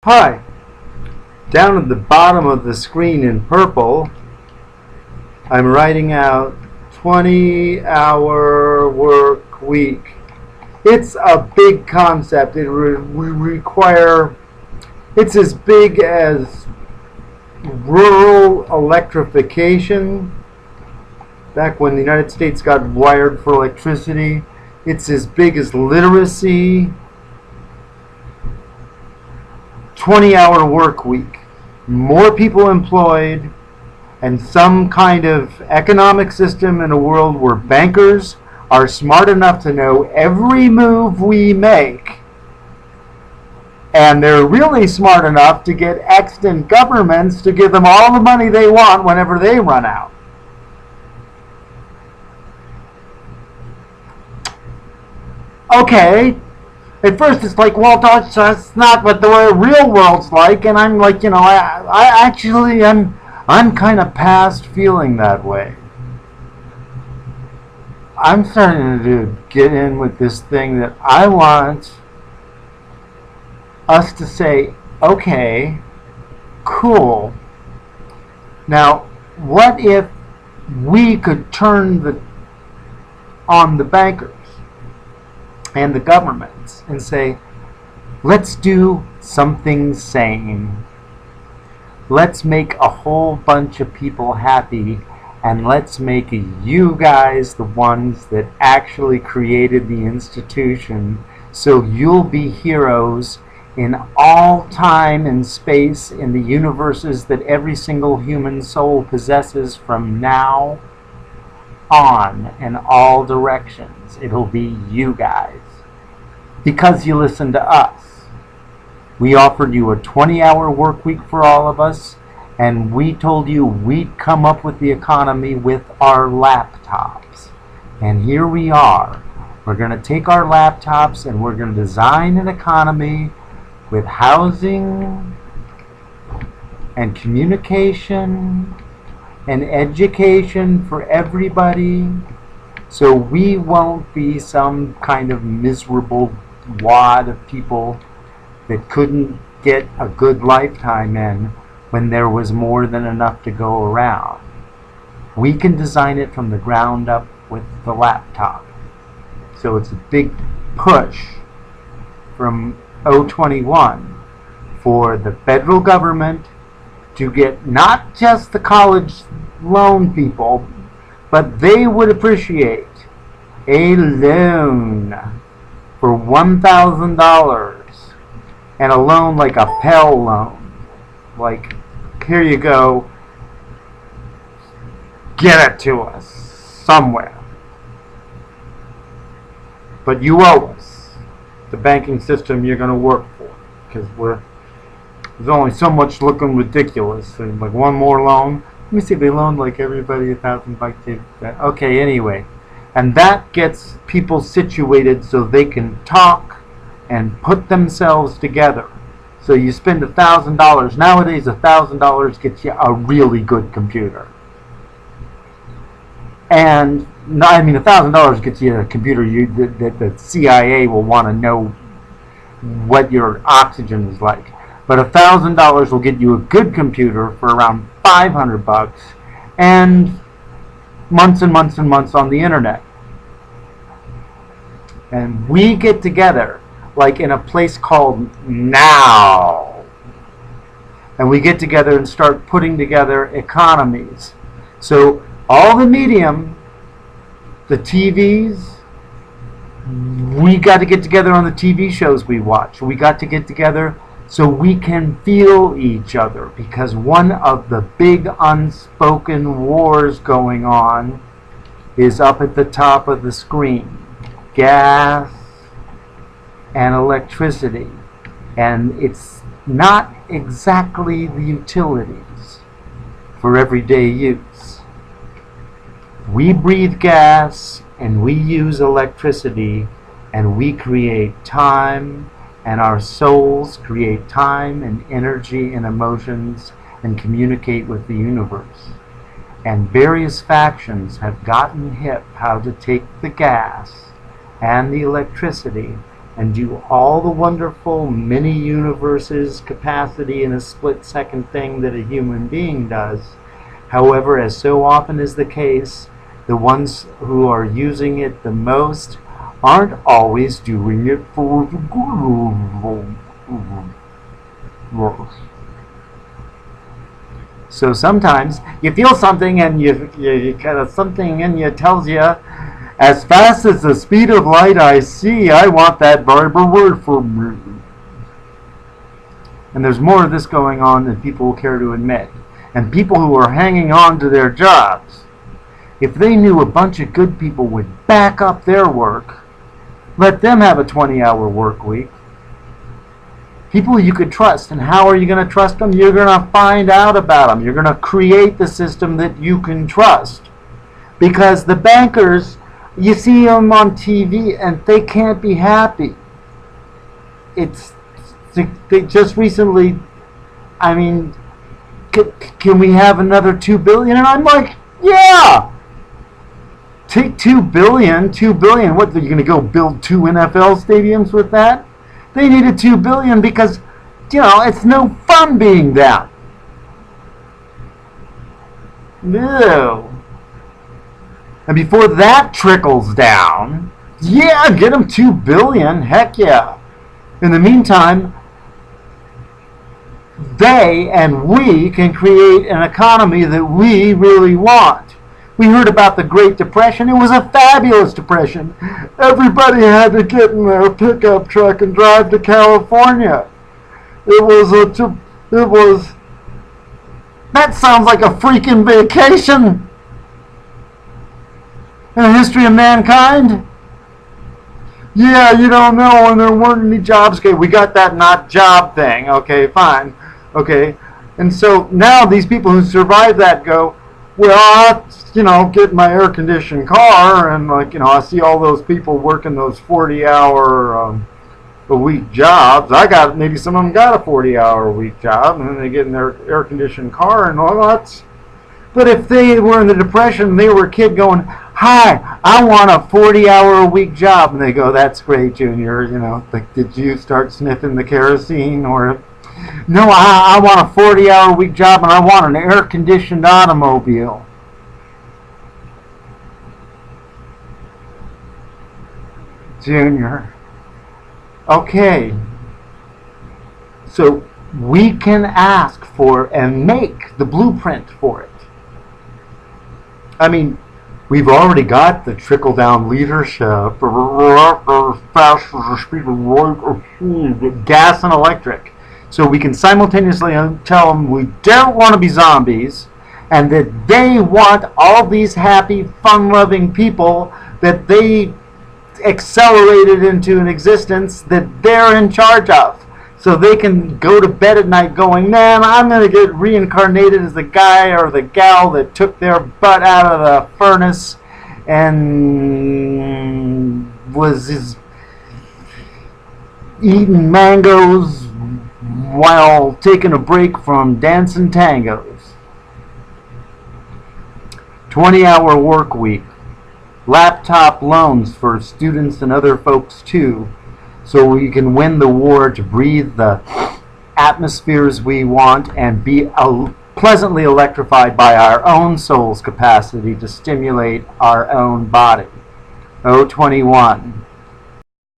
Hi! Down at the bottom of the screen in purple, I'm writing out 20-hour work week. It's a big concept. It's as big as rural electrification. Back when the United States got wired for electricity. It's as big as literacy. 20-hour work week, more people employed, and some kind of economic system in a world where bankers are smart enough to know every move we make, and they're really smart enough to get extant governments to give them all the money they want whenever they run out. Okay. At first it's like, well, that's not what the real world's like, and I'm like, I'm kind of past feeling that way. I'm starting to get in with this thing that I want us to say, okay, cool. Now, what if we could turn on the bankers and the governments and say, let's do something sane. Let's make a whole bunch of people happy, and let's make you guys the ones that actually created the institution, so you'll be heroes in all time and space in the universes that every single human soul possesses from now on in all directions. It'll be you guys. Because you listened to us. We offered you a 20-hour work week for all of us, and we told you we'd come up with the economy with our laptops. And here we are. We're going to take our laptops and we're going to design an economy with housing and communication and education for everybody, so we won't be some kind of miserable wad of people that couldn't get a good lifetime in when there was more than enough to go around. We can design it from the ground up with the laptop. So it's a big push from 021 for the federal government to get not just the college loan people, but they would appreciate a loan for $1,000, and a loan like a Pell loan. Like, here you go, get it to us somewhere. But you owe us the banking system you're going to work for, because there's only so much looking ridiculous. And like one more loan. Let me see if they loaned like everybody $1,000. Okay, anyway. And that gets people situated so they can talk and put themselves together. So you spend $1,000. Nowadays, $1,000 gets you a really good computer. And, I mean, $1,000 gets you a computer that the CIA will want to know what your oxygen is like. But $1,000 will get you a good computer for around $500 and months and months and months on the internet. And we get together like in a place called Now. And we get together and start putting together economies. So all the medium, the TVs, we got to get together on the TV shows we watch. We got to get together so we can feel each other, because one of the big unspoken wars going on is up at the top of the screen. Gas and electricity. And it's not exactly the utilities for everyday use. We breathe gas and we use electricity, and we create time, and our souls create time and energy and emotions and communicate with the universe. And various factions have gotten hip how to take the gas and the electricity and do all the wonderful many universes capacity in a split-second thing that a human being does. However, as so often is the case, the ones who are using it the most aren't always doing it for the good. So sometimes you feel something and you kind of something in you tells you, as fast as the speed of light I see, I want that Bible word for me. And there's more of this going on than people will care to admit. And people who are hanging on to their jobs, if they knew a bunch of good people would back up their work, let them have a 20-hour work week. People you could trust. And how are you going to trust them? You're going to find out about them. You're going to create the system that you can trust. Because the bankers, you see them on TV and they can't be happy. They just recently, I mean, can we have another $2 billion? And I'm like, yeah! Take $2 billion, what, are you going to go build 2 NFL stadiums with that? They needed $2 billion because, you know, it's no fun being that. No. And before that trickles down, yeah, get them $2 billion, heck yeah. In the meantime, they and we can create an economy that we really want. We heard about the Great Depression. It was a fabulous depression. Everybody had to get in their pickup truck and drive to California. That sounds like a freaking vacation in the history of mankind. Yeah, you don't know when there weren't any jobs. Okay, we got that not job thing. Okay, fine. Okay, and so now these people who survive that go, well, I, you know, get my air-conditioned car, and like, you know, I see all those people working those 40-hour a week jobs. Maybe some of them got a 40-hour a week job, and then they get in their air-conditioned car and all that. But if they were in the Depression, they were a kid going, hi, I want a 40-hour a week job, and they go, that's great, Junior. You know, like, did you start sniffing the kerosene or? No, I want a 40-hour week job and I want an air-conditioned automobile. Junior. Okay. So we can ask for and make the blueprint for it. I mean, we've already got the trickle-down leadership, fast as the speed of light, gas and electric. So we can simultaneously tell them we don't want to be zombies, and that they want all these happy, fun-loving people that they accelerated into an existence that they're in charge of. So they can go to bed at night going, man, I'm going to get reincarnated as the guy or the gal that took their butt out of the furnace and was eating mangoes while taking a break from dancing tangos. 20-hour work week. Laptop loans for students and other folks too, so we can win the war to breathe the atmospheres we want and be pleasantly electrified by our own soul's capacity to stimulate our own body. 021.